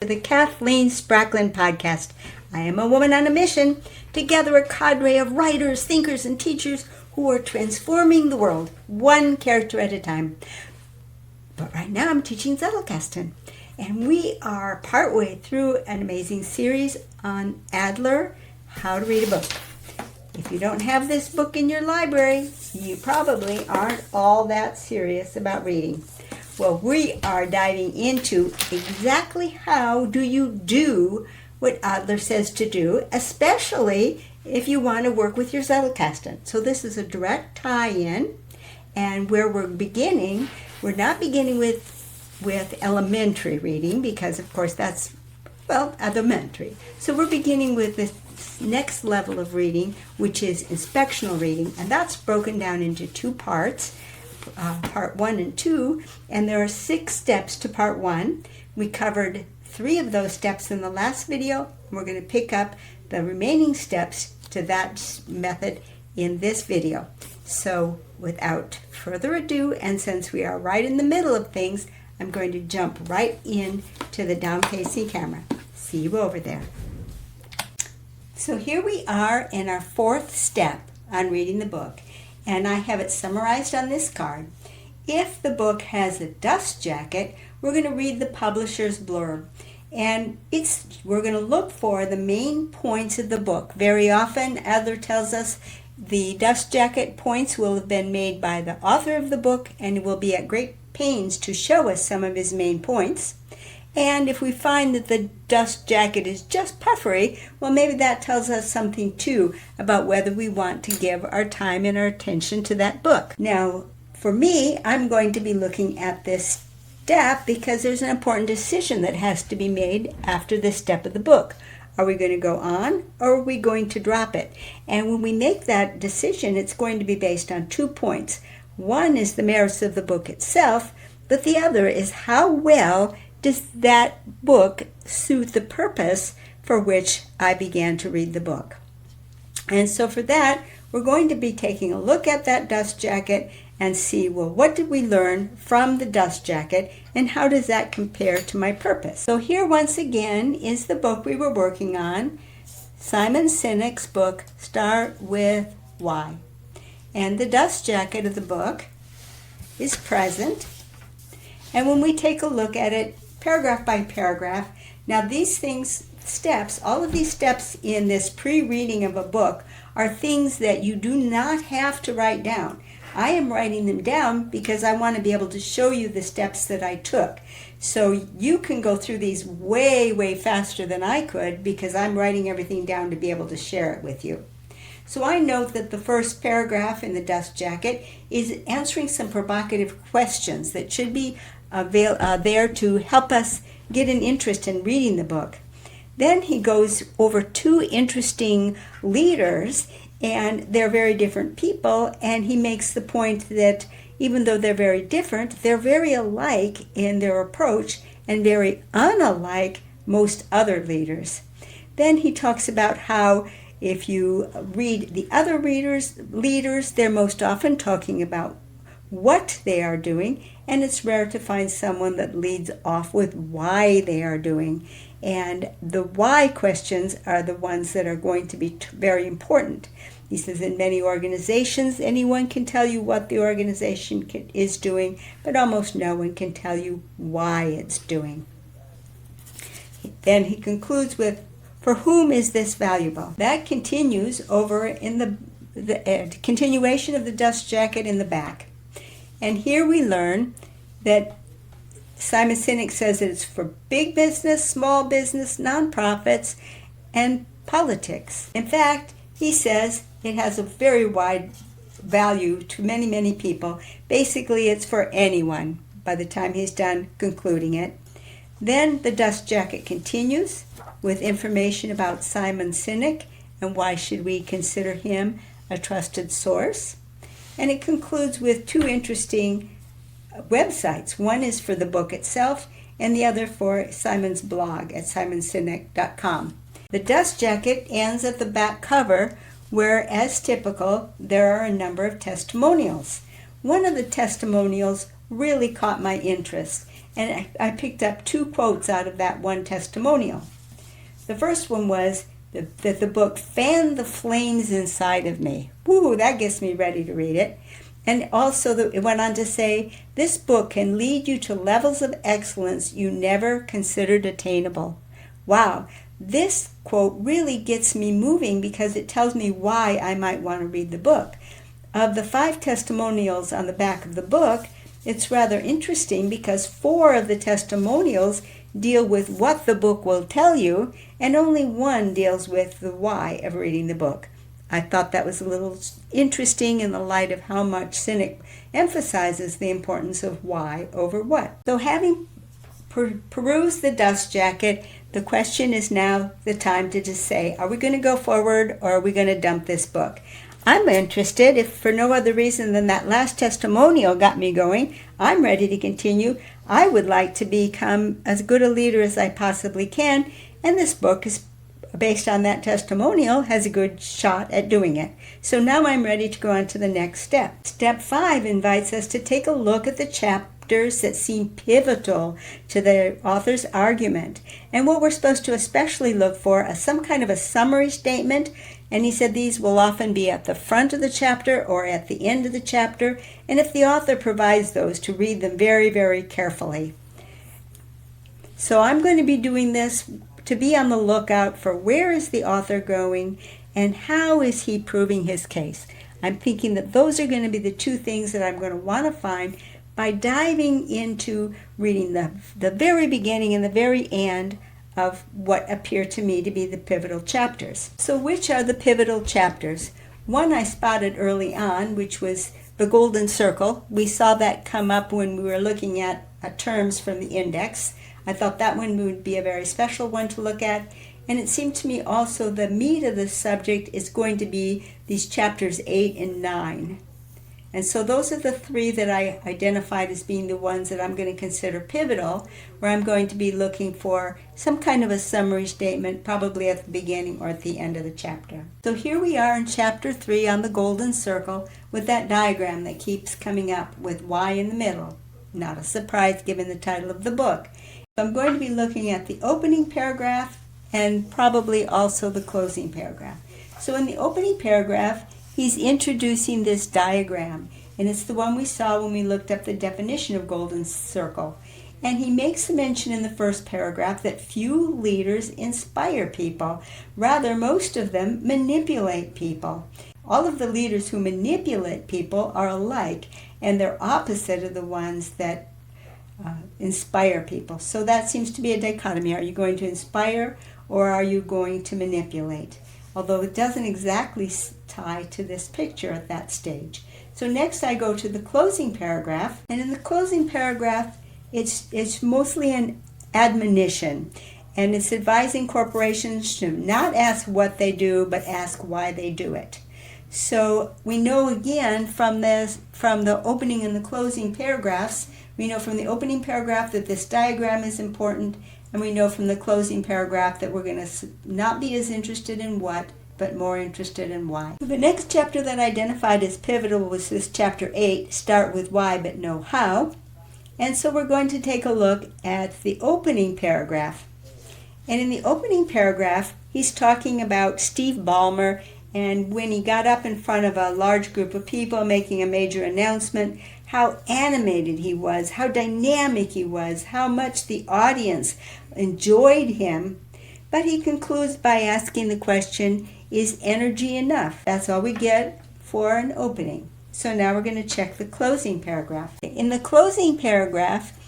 The Kathleen Spracklin Podcast. I am a woman on a mission to gather a cadre of writers, thinkers, and teachers who are transforming the world, one character at a time. But right now I'm teaching Zettelkasten, and we are partway through an amazing series on Adler, How to Read a Book. If you don't have this book in your library, you probably aren't all that serious about reading. Well, we are diving into exactly how do you do what Adler says to do, especially if you want to work with your Zettelkasten. So this is a direct tie-in, and where we're beginning, we're not beginning with elementary reading because, of course, that's, elementary. So we're beginning with this next level of reading, which is inspectional reading, and that's broken down into two parts. Part 1 and 2, and there are 6 steps to part 1. We covered 3 of those steps in the last video. We're going to pick up the remaining steps to that method in this video. So without further ado, and since we are right in the middle of things, I'm going to jump right in to the down-facing camera. See you over there. So here we are in our 4th step on reading the book. And I have it summarized on this card. If the book has a dust jacket, we're going to read the publisher's blurb. And we're going to look for the main points of the book. Very often, Adler tells us the dust jacket points will have been made by the author of the book and will be at great pains to show us some of his main points. And if we find that the dust jacket is just puffery, well, maybe that tells us something too about whether we want to give our time and our attention to that book. Now, for me, I'm going to be looking at this step because there's an important decision that has to be made after this step of the book. Are we going to go on or are we going to drop it? And when we make that decision, it's going to be based on 2 points. One is the merits of the book itself, but the other is how well does that book suit the purpose for which I began to read the book? And so for that, we're going to be taking a look at that dust jacket and see, well, what did we learn from the dust jacket and how does that compare to my purpose? So here once again is the book we were working on, Simon Sinek's book, Start With Why. And the dust jacket of the book is present. And when we take a look at it paragraph by paragraph, now these steps, all of these steps in this pre-reading of a book are things that you do not have to write down. I am writing them down because I want to be able to show you the steps that I took. So you can go through these way, way faster than I could because I'm writing everything down to be able to share it with you. So I note that the first paragraph in the dust jacket is answering some provocative questions that should be there to help us get an interest in reading the book. Then he goes over 2 interesting leaders, and they're very different people, and he makes the point that even though they're very different, they're very alike in their approach and very unlike most other leaders. Then he talks about how if you read the other leaders, they're most often talking about what they are doing, and it's rare to find someone that leads off with why they are doing. And the why questions are the ones that are going to be very important. He says in many organizations, anyone can tell you what the organization is doing, but almost no one can tell you why it's doing. Then he concludes with, for whom is this valuable? That continues over in the continuation of the dust jacket in the back. And here we learn that Simon Sinek says that it's for big business, small business, nonprofits, and politics. In fact, he says it has a very wide value to many, many people. Basically, it's for anyone by the time he's done concluding it. Then the dust jacket continues with information about Simon Sinek and why should we consider him a trusted source. And it concludes with 2 interesting websites. One is for the book itself and the other for Simon's blog at simonsinek.com. The dust jacket ends at the back cover where, as typical, there are a number of testimonials. One of the testimonials really caught my interest, And I picked up 2 quotes out of that one testimonial. The first one was that the book fanned the flames inside of me. Woo, that gets me ready to read it. And also it went on to say, this book can lead you to levels of excellence you never considered attainable. Wow, this quote really gets me moving because it tells me why I might want to read the book. Of the 5 testimonials on the back of the book, it's rather interesting because 4 of the testimonials deal with what the book will tell you, and only 1 deals with the why of reading the book. I thought that was a little interesting in the light of how much Sinek emphasizes the importance of why over what. So having perused the dust jacket, the question is now the time to just say, are we going to go forward or are we going to dump this book? I'm interested, if for no other reason than that last testimonial got me going. I'm ready to continue. I would like to become as good a leader as I possibly can, and this book is based on that testimonial, has a good shot at doing it. So now I'm ready to go on to the next step. Step 5 invites us to take a look at the chapters that seem pivotal to the author's argument. And what we're supposed to especially look for is some kind of a summary statement. And he said these will often be at the front of the chapter or at the end of the chapter. And if the author provides those, to read them very, very carefully. So I'm going to be doing this to be on the lookout for where is the author going and how is he proving his case. I'm thinking that those are going to be the 2 things that I'm going to want to find by diving into reading the very beginning and the very end of what appear to me to be the pivotal chapters. So which are the pivotal chapters? One I spotted early on, which was the golden circle. We saw that come up when we were looking at terms from the index. I thought that one would be a very special one to look at. And it seemed to me also the meat of the subject is going to be these chapters 8 and 9. And so those are the 3 that I identified as being the ones that I'm going to consider pivotal, where I'm going to be looking for some kind of a summary statement, probably at the beginning or at the end of the chapter. So here we are in chapter 3 on the golden circle with that diagram that keeps coming up with Y in the middle. Not a surprise given the title of the book. So I'm going to be looking at the opening paragraph and probably also the closing paragraph. So in the opening paragraph, he's introducing this diagram, and it's the one we saw when we looked up the definition of golden circle. And he makes a mention in the first paragraph that few leaders inspire people. Rather, most of them manipulate people. All of the leaders who manipulate people are alike, and they're opposite of the ones that inspire people. So that seems to be a dichotomy. Are you going to inspire or are you going to manipulate? Although it doesn't exactly tie to this picture at that stage. So next I go to the closing paragraph, and in the closing paragraph it's mostly an admonition, and it's advising corporations to not ask what they do but ask why they do it. So we know again from the opening and the closing paragraphs, we know from the opening paragraph that this diagram is important, and we know from the closing paragraph that we're going to not be as interested in what, but more interested in why. The next chapter that I identified as pivotal was this chapter 8, Start with Why but Know How. And so we're going to take a look at the opening paragraph. And in the opening paragraph, he's talking about Steve Ballmer, and when he got up in front of a large group of people making a major announcement, how animated he was, how dynamic he was, how much the audience enjoyed him. But he concludes by asking the question, is energy enough? That's all we get for an opening. So now we're going to check the closing paragraph. In the closing paragraph,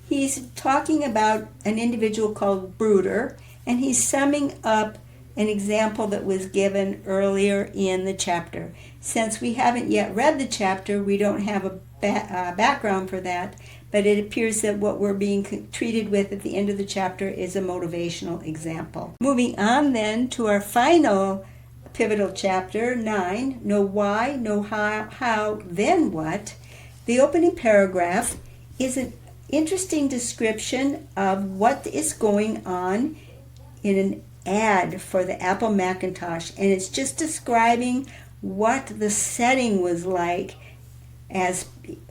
he's talking about an individual called Bruder, and he's summing up an example that was given earlier in the chapter. Since we haven't yet read the chapter, we don't have a background for that, but it appears that what we're being treated with at the end of the chapter is a motivational example. Moving on then to our final pivotal chapter, 9, Know Why, Know How, Then What. The opening paragraph is an interesting description of what is going on in an ad for the Apple Macintosh, and it's just describing what the setting was like as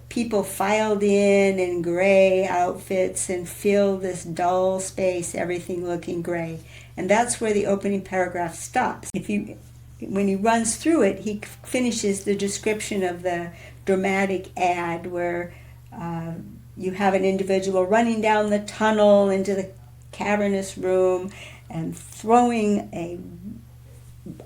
people filed in gray outfits and filled this dull space, everything looking gray. And that's where the opening paragraph stops. When he runs through it, he finishes the description of the dramatic ad where you have an individual running down the tunnel into the cavernous room and throwing a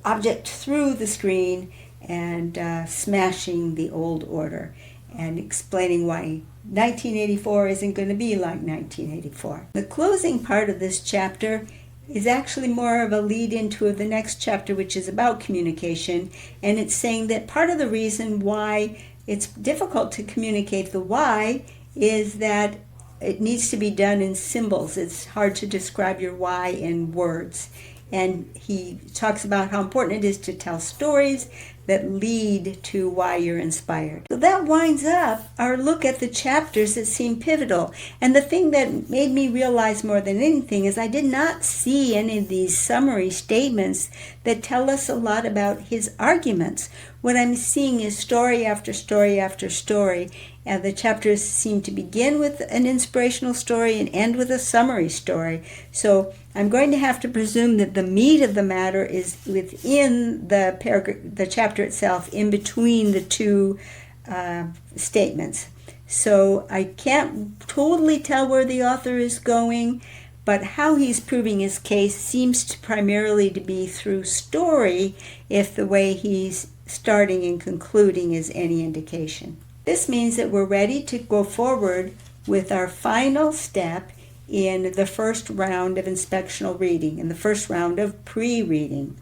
object through the screen and smashing the old order, and explaining why 1984 isn't going to be like 1984. The closing part of this chapter is actually more of a lead into the next chapter, which is about communication, and it's saying that part of the reason why it's difficult to communicate the why is that it needs to be done in symbols. It's hard to describe your why in words. And he talks about how important it is to tell stories that lead to why you're inspired. So that winds up our look at the chapters that seem pivotal. And the thing that made me realize more than anything is I did not see any of these summary statements that tell us a lot about his arguments. What I'm seeing is story after story after story. And the chapters seem to begin with an inspirational story and end with a summary story. So I'm going to have to presume that the meat of the matter is within the paragraph, the chapter itself, in between the two statements. So I can't totally tell where the author is going, but how he's proving his case seems to primarily to be through story, if the way he's starting and concluding is any indication. This means that we're ready to go forward with our final step in the first round of inspectional reading, in the first round of pre-reading.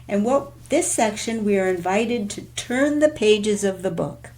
And this section, we are invited to turn the pages of the book.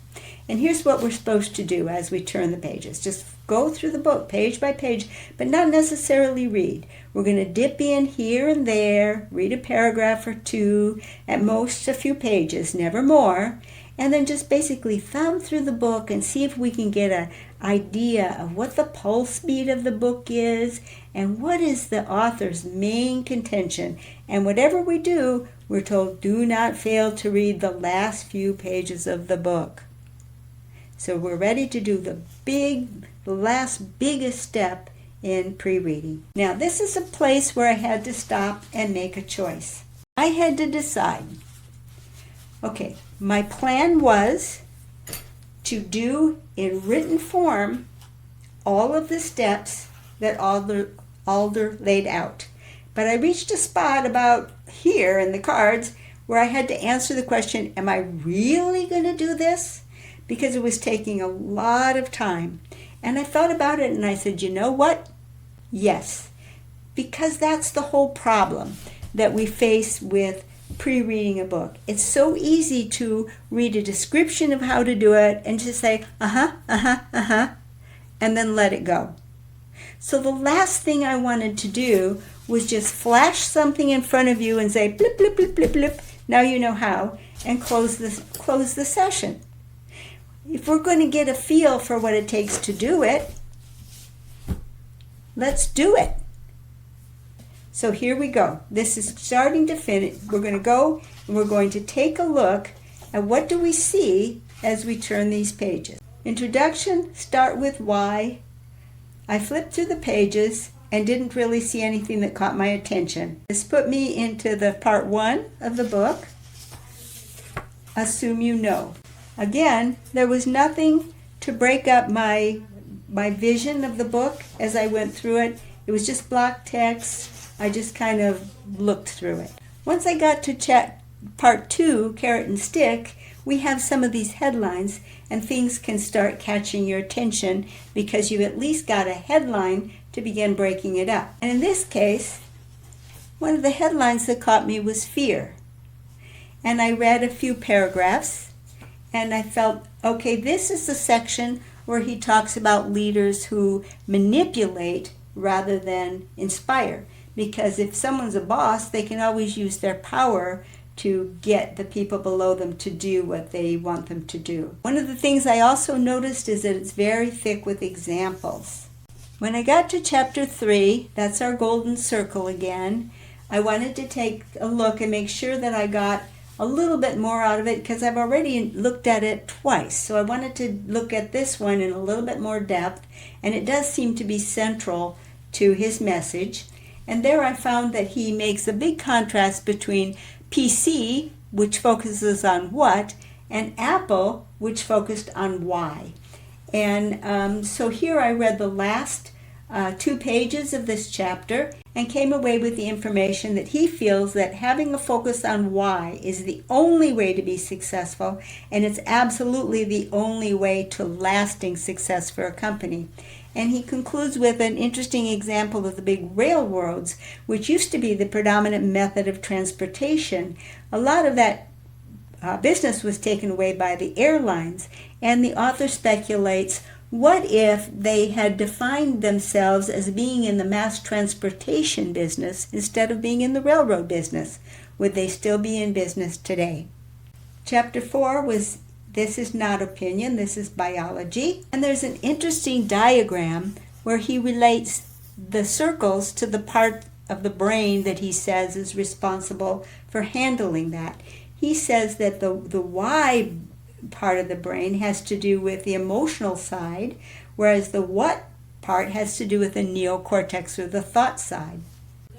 And here's what we're supposed to do as we turn the pages. Just go through the book page by page, but not necessarily read. We're going to dip in here and there, read a paragraph or two, at most a few pages, never more, and then just basically thumb through the book and see if we can get an idea of what the pulse beat of the book is and what is the author's main contention. And whatever we do, we're told, do not fail to read the last few pages of the book. So we're ready to do the last biggest step in pre-reading. Now, this is a place where I had to stop and make a choice. I had to decide. Okay, my plan was to do in written form all of the steps that Adler laid out. But I reached a spot about here in the cards where I had to answer the question, am I really going to do this? Because it was taking a lot of time. And I thought about it and I said, you know what? Yes. Because that's the whole problem that we face with pre-reading a book. It's so easy to read a description of how to do it and just say, and then let it go. So the last thing I wanted to do was just flash something in front of you and say, blip, blip, blip, blip, blip, now you know how, and close the session. If we're going to get a feel for what it takes to do it, let's do it. So here we go. This is starting to finish. We're going to go and we're going to take a look at what do we see as we turn these pages. Introduction, start with why. I flipped through the pages and didn't really see anything that caught my attention. This put me into the part 1 of the book. Assume you know. Again, there was nothing to break up my vision of the book as I went through it. It was just block text. I just kind of looked through it. Once I got to part 2, carrot and stick, we have some of these headlines and things can start catching your attention because you've at least got a headline to begin breaking it up. And in this case, one of the headlines that caught me was fear. And I read a few paragraphs and I felt, okay, this is the section where he talks about leaders who manipulate rather than inspire. Because if someone's a boss, they can always use their power to get the people below them to do what they want them to do. One of the things I also noticed is that it's very thick with examples. When I got to chapter 3, that's our golden circle again, I wanted to take a look and make sure that I got a little bit more out of it because I've already looked at it twice. So I wanted to look at this one in a little bit more depth, and it does seem to be central to his message. And there I found that he makes a big contrast between PC, which focuses on what, and Apple, which focused on why. And so here I read the last 2 pages of this chapter and came away with the information that he feels that having a focus on why is the only way to be successful, and it's absolutely the only way to lasting success for a company. And he concludes with an interesting example of the big railroads, which used to be the predominant method of transportation. A lot of that business was taken away by the airlines, and the author speculates, what if they had defined themselves as being in the mass transportation business instead of being in the railroad business? Would they still be in business today? Chapter 4 was This is Not Opinion, This is Biology. And there's an interesting diagram where he relates the circles to the part of the brain that he says is responsible for handling that. He says that the why part of the brain has to do with the emotional side, whereas the what part has to do with the neocortex or the thought side.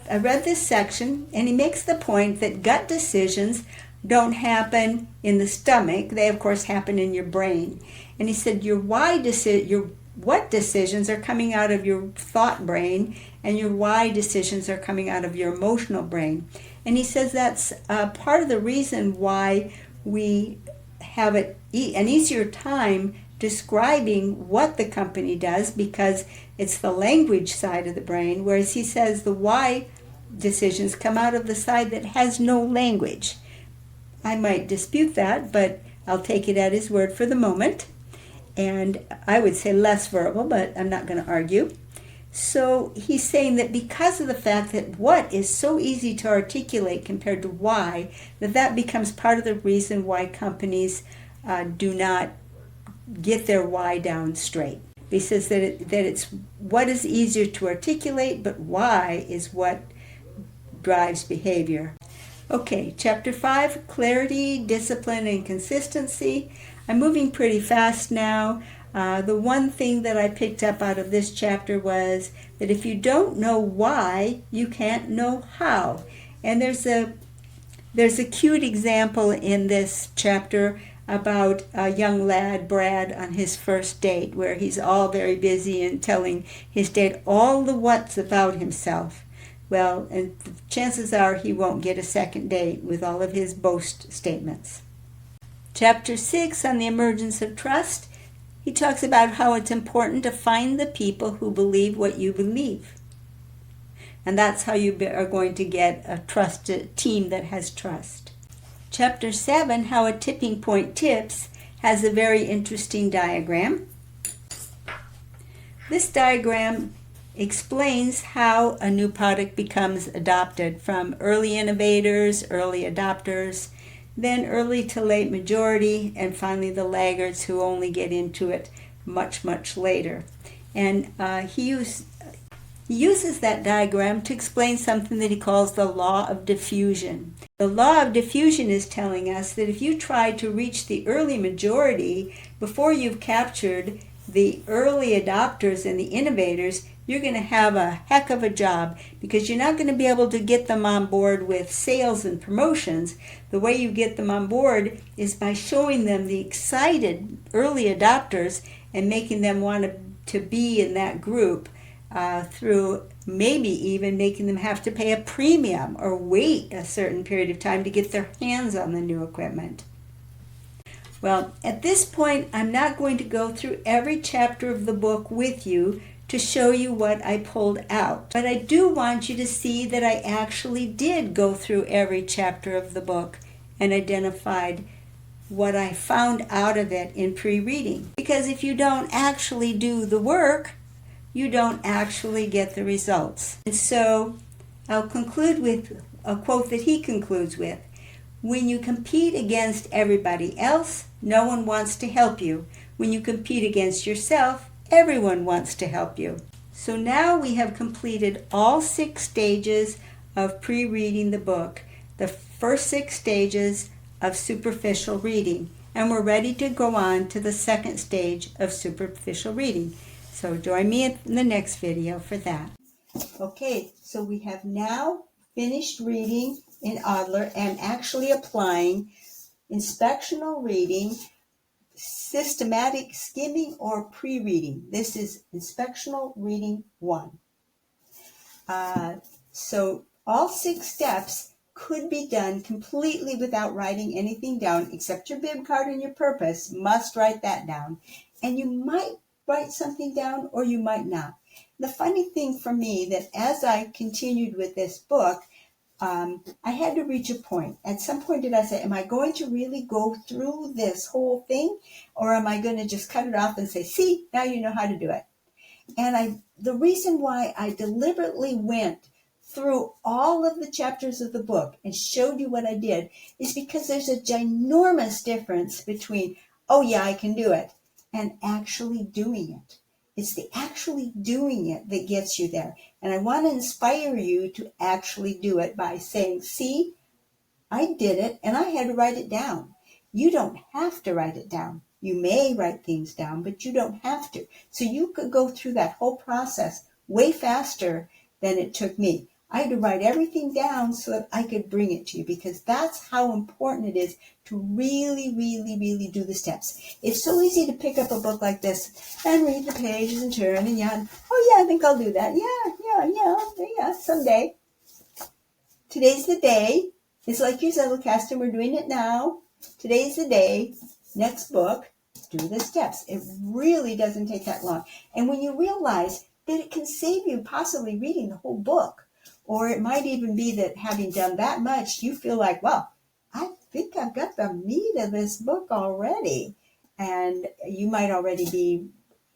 I read this section, and he makes the point that gut decisions don't happen in the stomach. They, of course, happen in your brain. And he said your what decisions are coming out of your thought brain, and your why decisions are coming out of your emotional brain. And he says that's part of the reason why we have an easier time describing what the company does, because it's the language side of the brain, whereas he says the why decisions come out of the side that has no language. I might dispute that, but I'll take it at his word for the moment. And I would say less verbal, but I'm not going to argue. So he's saying that because of the fact that what is so easy to articulate compared to why, that becomes part of the reason why companies do not get their why down straight. He says that it's what is easier to articulate, but why is what drives behavior. Okay, chapter 5, clarity, discipline, and consistency. I'm moving pretty fast now. The one thing that I picked up out of this chapter was that if you don't know why, you can't know how. And there's a cute example in this chapter about a young lad, Brad, on his first date, where he's all very busy and telling his date all the what's about himself. Well, and chances are he won't get a second date with all of his boast statements. Chapter 6 on the emergence of trust. He talks about how it's important to find the people who believe what you believe. And that's how you are going to get a trusted team that has trust. Chapter 7, How a Tipping Point Tips, has a very interesting diagram. This diagram explains how a new product becomes adopted, from early innovators, early adopters, then early to late majority, and finally the laggards who only get into it much, much later. And he uses that diagram to explain something that he calls the law of diffusion. The law of diffusion is telling us that if you try to reach the early majority before you've captured the early adopters and the innovators, you're going to have a heck of a job, because you're not going to be able to get them on board with sales and promotions. The way you get them on board is by showing them the excited early adopters and making them want to be in that group, through maybe even making them have to pay a premium or wait a certain period of time to get their hands on the new equipment. Well, at this point, I'm not going to go through every chapter of the book with you to show you what I pulled out. But I do want you to see that I actually did go through every chapter of the book and identified what I found out of it in pre-reading. Because if you don't actually do the work, you don't actually get the results. And so I'll conclude with a quote that he concludes with. When you compete against everybody else, no one wants to help you. When you compete against yourself, everyone wants to help you. So now we have completed all 6 stages of pre-reading the book. The first 6 stages of superficial reading, and we're ready to go on to the second stage of superficial reading. So join me in the next video for that. Okay, so we have now finished reading in Adler and actually applying inspectional reading, systematic skimming, or pre-reading. This is inspectional reading 1. So all 6 steps could be done completely without writing anything down, except your bib card and your purpose. Must write that down. And you might write something down or you might not. The funny thing for me that as I continued with this book, I had to reach a point. At some point did I say, am I going to really go through this whole thing? Or am I going to just cut it off and say, see, now you know how to do it? And the reason why I deliberately went through all of the chapters of the book and showed you what I did is because there's a ginormous difference between, oh yeah, I can do it, and actually doing it. It's the actually doing it that gets you there. And I want to inspire you to actually do it by saying, see, I did it and I had to write it down. You don't have to write it down. You may write things down, but you don't have to. So you could go through that whole process way faster than it took me. I had to write everything down so that I could bring it to you, because that's how important it is to really, really, really do the steps. It's so easy to pick up a book like this and read the pages and turn and oh yeah, I think I'll do that. Yeah, someday. Today's the day. It's like your Zettelkasten. We're doing it now. Today's the day. Next book, do the steps. It really doesn't take that long. And when you realize that it can save you possibly reading the whole book, or it might even be that having done that much, you feel like, well, I think I've got the meat of this book already. And you might already be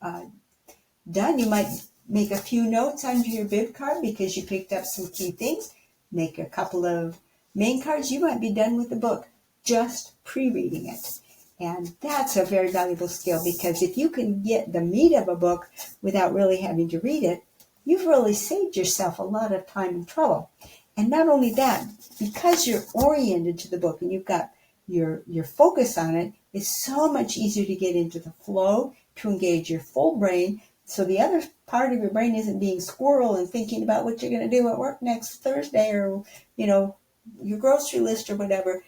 done. You might make a few notes under your bib card because you picked up some key things. Make a couple of main cards. You might be done with the book, just pre-reading it. And that's a very valuable skill, because if you can get the meat of a book without really having to read it, you've really saved yourself a lot of time and trouble. And not only that, because you're oriented to the book and you've got your focus on it, it's so much easier to get into the flow, to engage your full brain, so the other part of your brain isn't being squirrel and thinking about what you're going to do at work next Thursday, or your grocery list or whatever,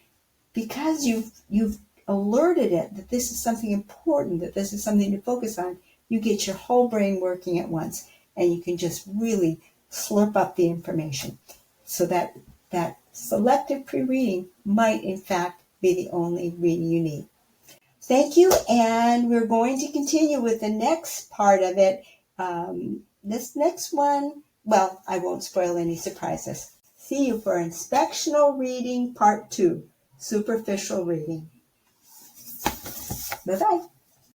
because you've alerted it that this is something important, that this is something to focus on. You get your whole brain working at once, and you can just really slurp up the information. So that selective pre-reading might in fact be the only reading you need. Thank you, and we're going to continue with the next part of it. This next one, well, I won't spoil any surprises. See you for inspectional reading part 2, superficial reading. Bye-bye.